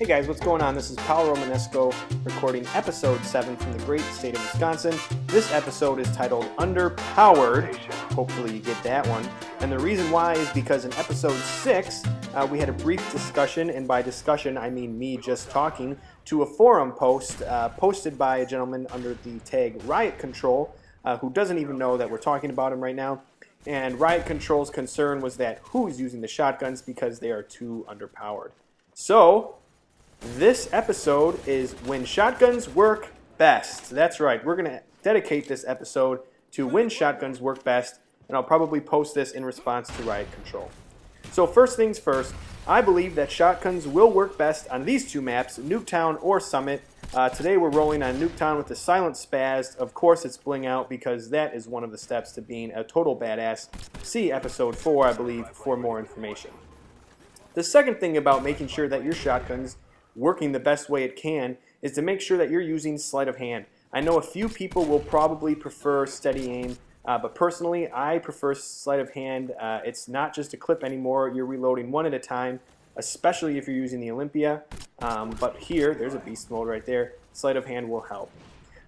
Hey guys, what's going on? This is poweromenesko recording episode 7 from the great state of Wisconsin. This episode is titled Underpowered. Hopefully you get that one. And the reason why is because in episode 6, we had a brief discussion, and by discussion I mean me just talking, to a forum post posted by a gentleman under the tag Riot Control, who doesn't even know that we're talking about him right now. And Riot Control's concern was that who's using the shotguns because they are too underpowered. So, this episode is when shotguns work best. That's right, we're going to dedicate this episode to when shotguns work best, and I'll probably post this in response to Riot Control. So first things first, I believe that shotguns will work best on these two maps, Nuketown or Summit. Today we're rolling on Nuketown with the Silent Spaz. Of course it's bling out because that is one of the steps to being a total badass. See episode 4, I believe, for more information. The second thing about making sure that your shotgun's working the best way it can is to make sure that you're using sleight of hand. I know a few people will probably prefer steady aim, but personally I prefer sleight of hand. It's not just a clip anymore, you're reloading one at a time, especially if you're using the Olympia. But here, there's a beast mode right there, sleight of hand will help.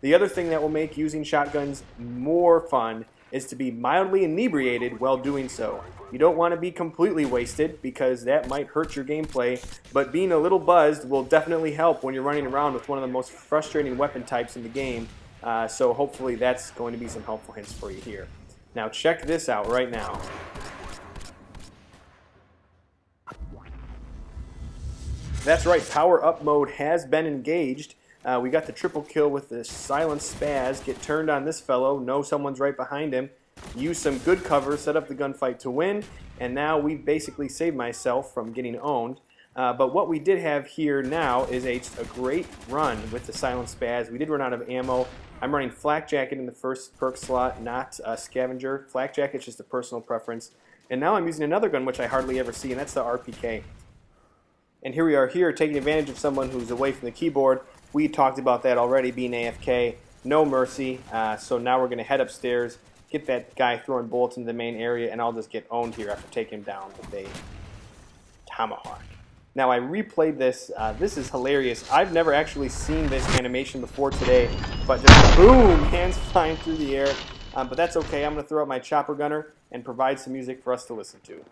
The other thing that will make using shotguns more fun is to be mildly inebriated while doing so. You don't want to be completely wasted because that might hurt your gameplay, but being a little buzzed will definitely help when you're running around with one of the most frustrating weapon types in the game. So hopefully that's going to be some helpful hints for you here. Now check this out right now. That's right, power up mode has been engaged. We got the triple kill with the Silent Spaz. Get turned on this fellow, know someone's right behind him. Use some good cover, set up the gunfight to win, and now we've basically saved myself from getting owned. But what we did have here now is a great run with the Silent Spaz. We did run out of ammo. I'm running Flak Jacket in the first perk slot, not Scavenger. Flak Jacket's just a personal preference. And now I'm using another gun which I hardly ever see, and that's the RPK. And here we are here taking advantage of someone who's away from the keyboard. We talked about that already, being AFK. No mercy. So now we're going to head upstairs, get that guy throwing bullets in the main area, and I'll just get owned here after taking him down with a tomahawk. Now I replayed this. This is hilarious. I've never actually seen this animation before today, but just boom, hands flying through the air. But that's okay. I'm going to throw out my chopper gunner and provide some music for us to listen to.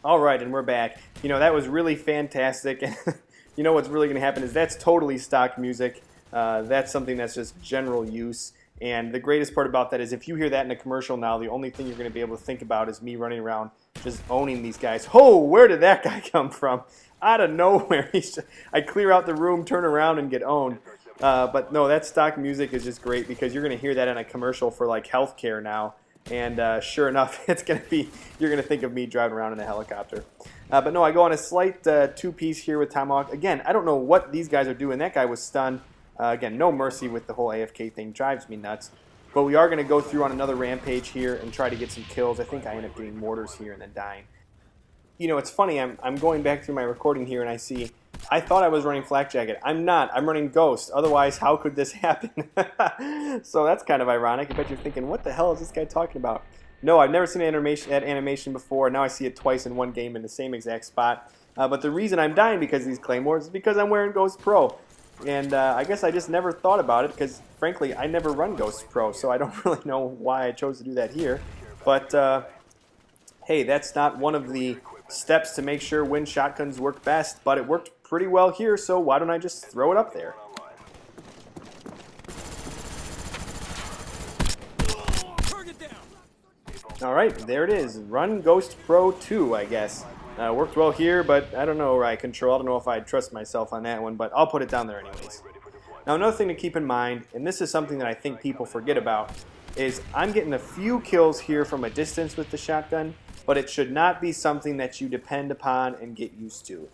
Alright, and we're back. You know, that was really fantastic. You know what's really going to happen is that's totally stock music. That's something that's just general use. And the greatest part about that is if you hear that in a commercial now, the only thing you're going to be able to think about is me running around just owning these guys. Oh, where did that guy come from? Out of nowhere. I clear out the room, turn around, and get owned. But no, that stock music is just great because you're going to hear that in a commercial for like healthcare now. And sure enough, it's going to be, you're going to think of me driving around in a helicopter. But no, I go on a slight two-piece here with Tomahawk. Again, I don't know what these guys are doing. That guy was stunned. Again, no mercy with the whole AFK thing. Drives me nuts. But we are going to go through on another rampage here and try to get some kills. I think I end up getting mortars here and then dying. You know, it's funny. I'm going back through my recording here and I see, I thought I was running Flak Jacket. I'm not. I'm running Ghost. Otherwise, how could this happen? So that's kind of ironic. I bet you're thinking, what the hell is this guy talking about? No, I've never seen that animation before. Now I see it twice in one game in the same exact spot. But the reason I'm dying because of these claymores is because I'm wearing Ghost Pro. And I guess I just never thought about it because, frankly, I never run Ghost Pro. So I don't really know why I chose to do that here. But, hey, that's not one of the steps to make sure when shotguns work best, but it worked pretty well here, so why don't I just throw it up there? Alright, there it is. Run Ghost Pro 2, I guess. Worked well here, but I don't know, Riot Control. I don't know if I'd trust myself on that one, but I'll put it down there anyways. Now another thing to keep in mind, and this is something that I think people forget about, is I'm getting a few kills here from a distance with the shotgun, but it should not be something that you depend upon and get used to.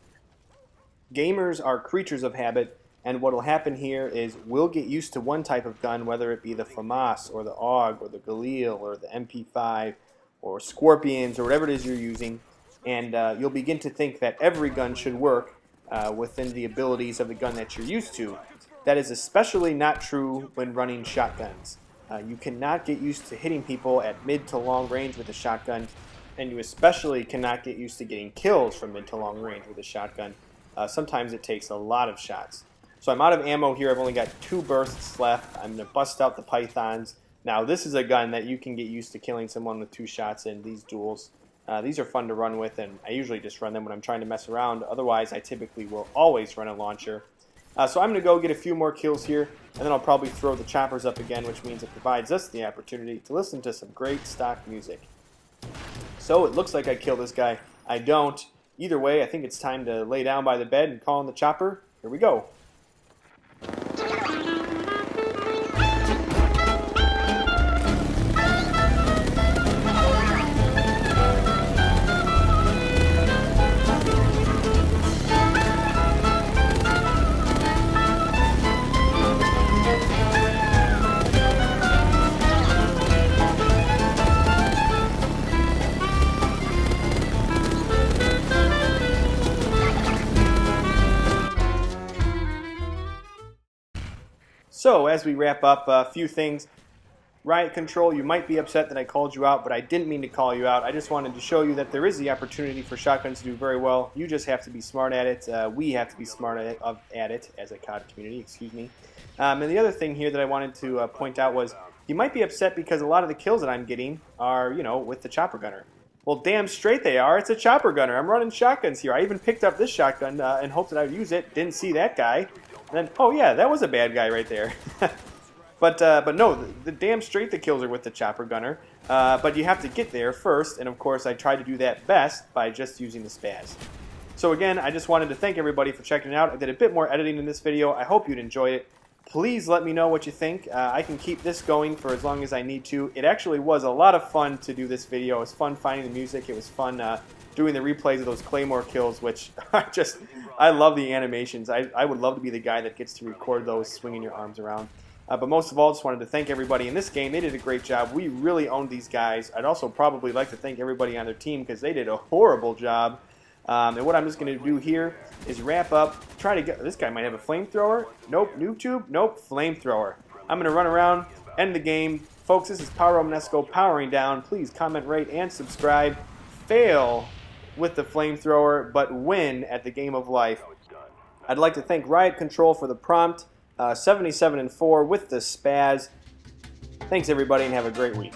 Gamers are creatures of habit, and what will happen here is we'll get used to one type of gun, whether it be the FAMAS or the AUG or the Galil or the MP5 or Scorpions or whatever it is you're using, and you'll begin to think that every gun should work within the abilities of the gun that you're used to. That is especially not true when running shotguns. You cannot get used to hitting people at mid to long range with a shotgun, and you especially cannot get used to getting kills from mid to long range with a shotgun. Sometimes it takes a lot of shots. So I'm out of ammo here. I've only got 2 bursts left. I'm going to bust out the Pythons. Now this is a gun that you can get used to killing someone with 2 shots in these duels. These are fun to run with, and I usually just run them when I'm trying to mess around. Otherwise, I typically will always run a launcher. So I'm going to go get a few more kills here, and then I'll probably throw the choppers up again, which means it provides us the opportunity to listen to some great stock music. So it looks like I kill this guy. I don't. Either way, I think it's time to lay down by the bed and call in the chopper. Here we go. So, as we wrap up, a few things. Riot Control, you might be upset that I called you out, but I didn't mean to call you out. I just wanted to show you that there is the opportunity for shotguns to do very well. You just have to be smart at it. We have to be smart at it as a COD community, excuse me. And the other thing here that I wanted to point out was you might be upset because a lot of the kills that I'm getting are, you know, with the chopper gunner. Well, damn straight they are. It's a chopper gunner. I'm running shotguns here. I even picked up this shotgun and hoped that I would use it. Didn't see that guy. And then, oh yeah, that was a bad guy right there. but no, the damn straight the kills are with the chopper gunner. But you have to get there first, and of course I try to do that best by just using the spaz. So again, I just wanted to thank everybody for checking it out. I did a bit more editing in this video. I hope you'd enjoy it. Please let me know what you think. I can keep this going for as long as I need to. It actually was a lot of fun to do this video. It was fun finding the music. It was fun doing the replays of those Claymore kills, which are just, I love the animations. I would love to be the guy that gets to record those swinging your arms around. But most of all, just wanted to thank everybody in this game. They did a great job. We really owned these guys. I'd also probably like to thank everybody on their team because they did a horrible job. And what I'm just going to do here is wrap up, try to get, this guy might have a flamethrower. Nope, noob tube. Nope, flamethrower. I'm going to run around, end the game. Folks, this is poweromenesko powering down. Please comment, rate, and subscribe. Fail with the flamethrower, but win at the game of life. I'd like to thank Riot Control for the prompt, 77 and 4 with the spaz. Thanks everybody and have a great week.